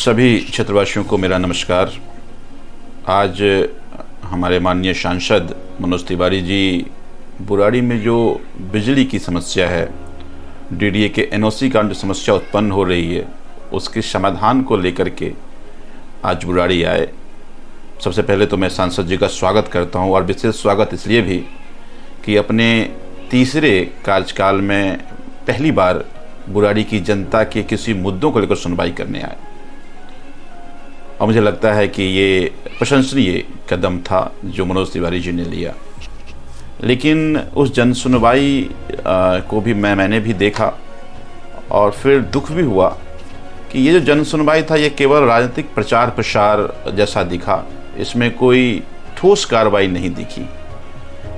सभी क्षेत्रवासियों को मेरा नमस्कार। आज हमारे माननीय सांसद मनोज तिवारी जी बुराड़ी में जो बिजली की समस्या है, डीडीए के एनओसी का जो समस्या उत्पन्न हो रही है, उसके समाधान को लेकर के आज बुराड़ी आए। सबसे पहले तो मैं सांसद जी का स्वागत करता हूं, और विशेष स्वागत इसलिए भी कि अपने तीसरे कार्यकाल में पहली बार बुराड़ी की जनता के किसी मुद्दों को लेकर सुनवाई करने आए, और मुझे लगता है कि ये प्रशंसनीय कदम था जो मनोज तिवारी जी ने लिया। लेकिन उस जन सुनवाई को भी मैंने भी देखा, और फिर दुख भी हुआ कि ये जो जन सुनवाई था ये केवल राजनीतिक प्रचार प्रसार जैसा दिखा। इसमें कोई ठोस कार्रवाई नहीं दिखी,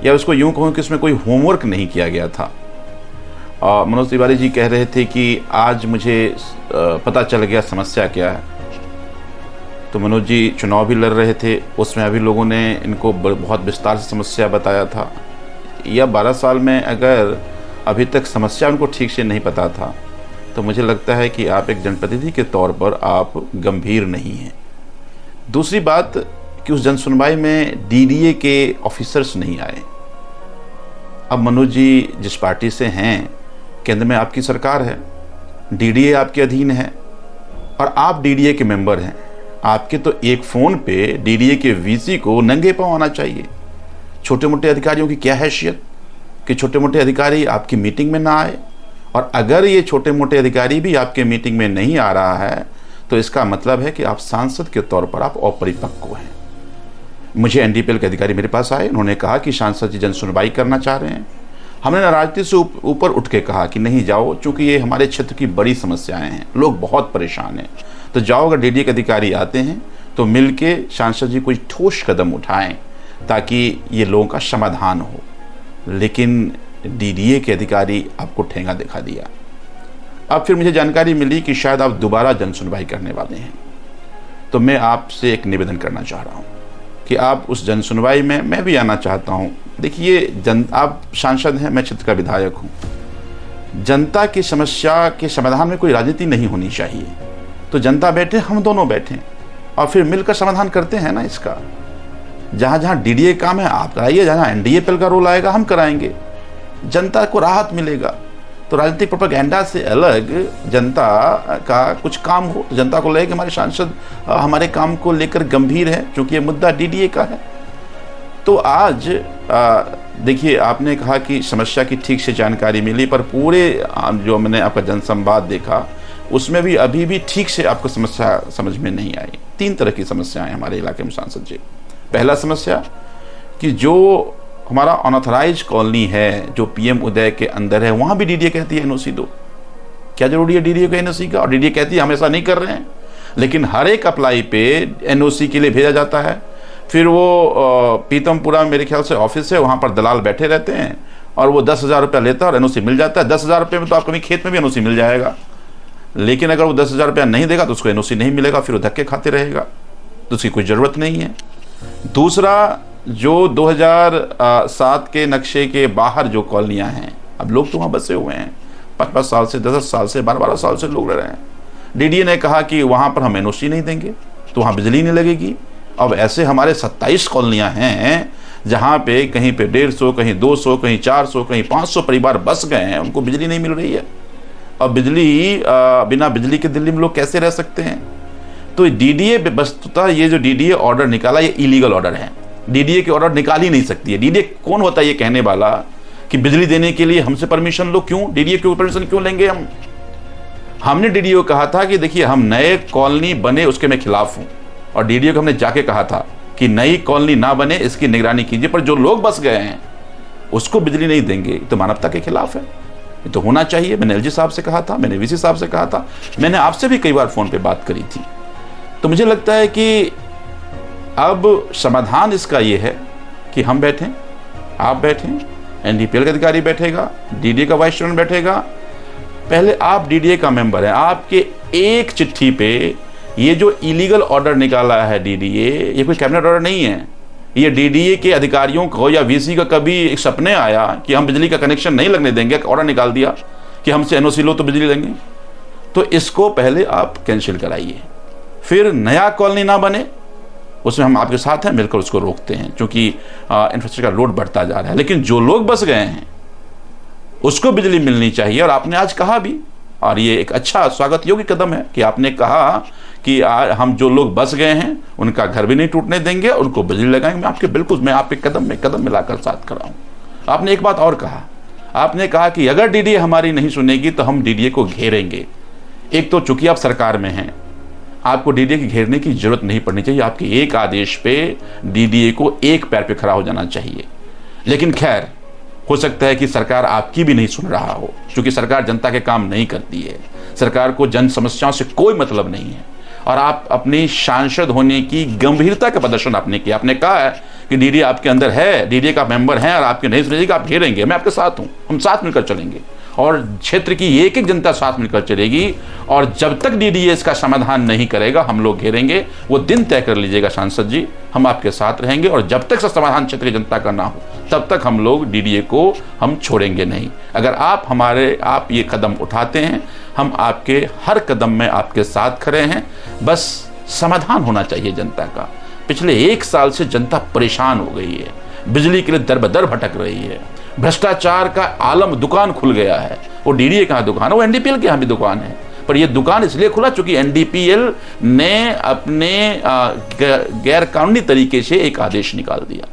या उसको यूँ कहूँ कि इसमें कोई होमवर्क नहीं किया गया था। और मनोज तिवारी जी कह रहे थे कि आज मुझे पता चल गया समस्या क्या है। तो मनोज जी चुनाव भी लड़ रहे थे, उसमें अभी लोगों ने इनको बहुत विस्तार से समस्या बताया था। या 12 साल में अगर अभी तक समस्या उनको ठीक से नहीं पता था, तो मुझे लगता है कि आप एक जनप्रतिनिधि के तौर पर आप गंभीर नहीं हैं। दूसरी बात कि उस जनसुनवाई में डीडीए के ऑफिसर्स नहीं आए। अब मनोज जी जिस पार्टी से हैं, केंद्र में आपकी सरकार है, डीडीए आपके अधीन है, और आप डीडीए के मेंबर हैं। आपके तो एक फ़ोन पे डीडीए के वीसी को नंगे पांव आना चाहिए। छोटे मोटे अधिकारियों की क्या हैसियत कि छोटे मोटे अधिकारी आपकी मीटिंग में ना आए, और अगर ये छोटे मोटे अधिकारी भी आपके मीटिंग में नहीं आ रहा है तो इसका मतलब है कि आप सांसद के तौर पर आप अपरिपक्व हैं। मुझे एनडीपीएल के अधिकारी मेरे पास आए, उन्होंने कहा कि सांसद जी जन सुनवाई करना चाह रहे हैं। हमने नाराजगी से ऊपर उठ के कहा कि नहीं जाओ, चूंकि ये हमारे क्षेत्र की बड़ी समस्याएं हैं, लोग बहुत परेशान हैं, तो जाओ। अगर डीडीए के अधिकारी आते हैं तो मिलके सांसद जी कोई ठोस कदम उठाएं ताकि ये लोगों का समाधान हो। लेकिन डीडीए के अधिकारी आपको ठेंगा दिखा दिया। अब फिर मुझे जानकारी मिली कि शायद आप दोबारा जन सुनवाई करने वाले हैं। तो मैं आपसे एक निवेदन करना चाह रहा हूँ कि आप उस जन सुनवाई में, मैं भी आना चाहता हूँ। देखिए, आप सांसद हैं, मैं क्षेत्र का विधायक हूँ। जनता की समस्या के समाधान में कोई राजनीति नहीं होनी चाहिए। तो जनता बैठे, हम दोनों बैठें, और फिर मिलकर समाधान करते हैं ना इसका। जहाँ जहाँ डीडीए काम है आप कराइए, जहाँ एनडीपीएल का रोल आएगा हम कराएंगे। जनता को राहत मिलेगा। तो राजनीतिक प्रोपेगेंडा से अलग जनता का कुछ काम हो, तो जनता को लगे कि हमारे सांसद हमारे काम को लेकर गंभीर है, क्योंकि ये मुद्दा डीडीए का है। तो आज देखिए, आपने कहा कि समस्या की ठीक से जानकारी मिली, पर पूरे जो मैंने आपका जनसंवाद देखा उसमें भी अभी भी ठीक से आपको समस्या समझ में नहीं आई। 3 तरह की समस्याएं हमारे इलाके में सांसद जी। पहला समस्या कि जो हमारा अनऑथराइज कॉलोनी है जो पीएम उदय के अंदर है, वहां भी डीडीए कहती है एनओसी दो। क्या जरूरी है डीडीए को एनओसी का? और डीडीए कहती है हम ऐसा नहीं कर रहे हैं, लेकिन हर एक अप्लाई पे एनओसी के लिए भेजा जाता है। फिर वो पीतमपुरा में मेरे ख्याल से ऑफिस है, वहां पर दलाल बैठे रहते हैं, और वो 10,000 रुपया लेता है और एनओसी मिल जाता है। 10,000 रुपये में तो आपको खेत में भी एनओसी मिल जाएगा, लेकिन अगर वो 10,000 रुपया नहीं देगा तो उसको एनओसी नहीं मिलेगा, फिर वो धक्के खाते रहेगा, तो उसकी कोई ज़रूरत नहीं है। दूसरा, जो 2007 के नक्शे के बाहर जो कॉलोनियाँ हैं, अब लोग तो वहाँ बसे हुए हैं, 5-5 साल से, 10 साल से, 12-12 साल से लोग रह रहे हैं। डीडीए ने कहा कि वहाँ पर हम एनओसी नहीं देंगे, तो वहाँ बिजली नहीं लगेगी। अब ऐसे हमारे 27 कॉलोनियाँ हैं जहाँ पे कहीं पे 150, कहीं 200, कहीं 400, कहीं 500 परिवार बस गए हैं, उनको बिजली नहीं मिल रही है। अब बिजली बिना बिजली के दिल्ली में लोग कैसे रह सकते हैं? तो डीडीए वस्तुतः ये जो डीडीए ऑर्डर निकाला, ये इलीगल ऑर्डर है। डीडीए के ऑर्डर निकाल ही नहीं सकती है। डीडीए कौन होता है ये कहने वाला कि बिजली देने के लिए हमसे परमिशन लो? क्यों डीडीए की परमिशन क्यों लेंगे हम? हमने डीडीए को कहा था कि देखिए, हम नए कॉलोनी बने उसके मैं खिलाफ हूं, और डीडीए को हमने जाके कहा था कि नई कॉलोनी ना बने, इसकी निगरानी कीजिए, पर जो लोग बस गए हैं उसको बिजली नहीं देंगे, तो मानवता के खिलाफ है। ये तो होना चाहिए। मैंने एलजी साहब से कहा था, मैंने वीसी साहब से कहा था, मैंने आपसे भी कई बार फोन पे बात करी थी। तो मुझे लगता है कि अब समाधान इसका ये है कि हम बैठें, आप बैठें, एनडीपीएल का अधिकारी बैठेगा, डीडीए का वाइस चेयरमैन बैठेगा। पहले आप डीडीए का मेंबर हैं, आपके एक चिट्ठी पे ये जो इलीगल ऑर्डर निकाला है डीडीए, ये कोई कैबिनेट ऑर्डर नहीं है। ये डीडीए के अधिकारियों को या वीसी का कभी एक सपने आया कि हम बिजली का कनेक्शन नहीं लगने देंगे, ऑर्डर निकाल दिया कि हमसे एनओसी लो तो बिजली लेंगे? तो इसको पहले आप कैंसिल कराइए, फिर नया कॉलोनी ना बने, उसमें हम आपके साथ हैं, मिलकर उसको रोकते हैं, क्योंकि इंफ्रास्ट्रक्चर का लोड बढ़ता जा रहा है। लेकिन जो लोग बस गए हैं उसको बिजली मिलनी चाहिए। और आपने आज कहा भी, और ये एक अच्छा स्वागत योग्य कदम है कि आपने कहा कि हम जो लोग बस गए हैं उनका घर भी नहीं टूटने देंगे, उनको बिजली लगाएंगे। मैं आपके कदम में कदम मिलाकर साथ खड़ा हूं। आपने एक बात और कहा, आपने कहा कि अगर डीडीए हमारी नहीं सुनेगी तो हम डीडीए को घेरेंगे। एक तो चूंकि आप सरकार में हैं, आपको डीडीए की घेरने की जरूरत नहीं पड़नी चाहिए। आपके एक आदेश पे डीडीए को एक पैर पे खड़ा हो जाना चाहिए। लेकिन खैर, हो सकता है कि सरकार आपकी भी नहीं सुन रहा हो, क्योंकि सरकार जनता के काम नहीं करती है, सरकार को जन समस्याओं से कोई मतलब नहीं है। और आप अपनी सांसद होने की गंभीरता का प्रदर्शन आपने किया। आपने कहा है कि डीडीए आपके अंदर है, डीडीए का मेंबर है और आपके नहीं सुनेगी, आप घेरेंगे। मैं आपके साथ हूं, हम साथ मिलकर चलेंगे और क्षेत्र की एक एक जनता साथ मिलकर चलेगी। और जब तक डीडीए इसका समाधान नहीं करेगा, हम लोग घेरेंगे। वो दिन तय कर लीजिएगा सांसद जी, हम आपके साथ रहेंगे। और जब तक समाधान क्षेत्र की जनता का ना हो, तब तक हम लोग डीडीए को हम छोड़ेंगे नहीं। अगर आप ये कदम उठाते हैं, हम आपके हर कदम में आपके साथ खड़े हैं। बस समाधान होना चाहिए जनता का। पिछले 1 साल से जनता परेशान हो गई है, बिजली के लिए दर बदर भटक रही है, भ्रष्टाचार का आलम दुकान खुल गया है। वो डीडीए कहाँ दुकान है, वो एनडीपीएल के यहाँ भी दुकान है। पर ये दुकान इसलिए खुला चूंकि एनडीपीएल ने अपने गैर कानूनी तरीके से एक आदेश निकाल दिया।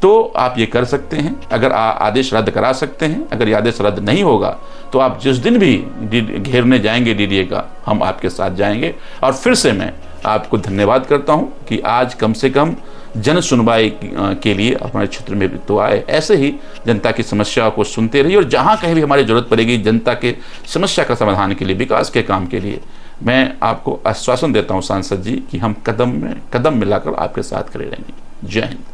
तो आप ये कर सकते हैं, अगर आदेश रद्द करा सकते हैं। अगर ये आदेश रद्द नहीं होगा तो आप जिस दिन भी घेरने जाएंगे डीडीए का, हम आपके साथ जाएंगे। और फिर से मैं आपको धन्यवाद करता हूं कि आज कम से कम जन सुनवाई के लिए हमारे क्षेत्र में तो आए। ऐसे ही जनता की समस्या को सुनते रहिए और जहां कहीं भी हमारी जरूरत पड़ेगी जनता के समस्या का समाधान के लिए, विकास के काम के लिए, मैं आपको आश्वासन देता हूं सांसद जी कि हम कदम में कदम मिलाकर आपके साथ खड़े रहेंगे। जय हिंद।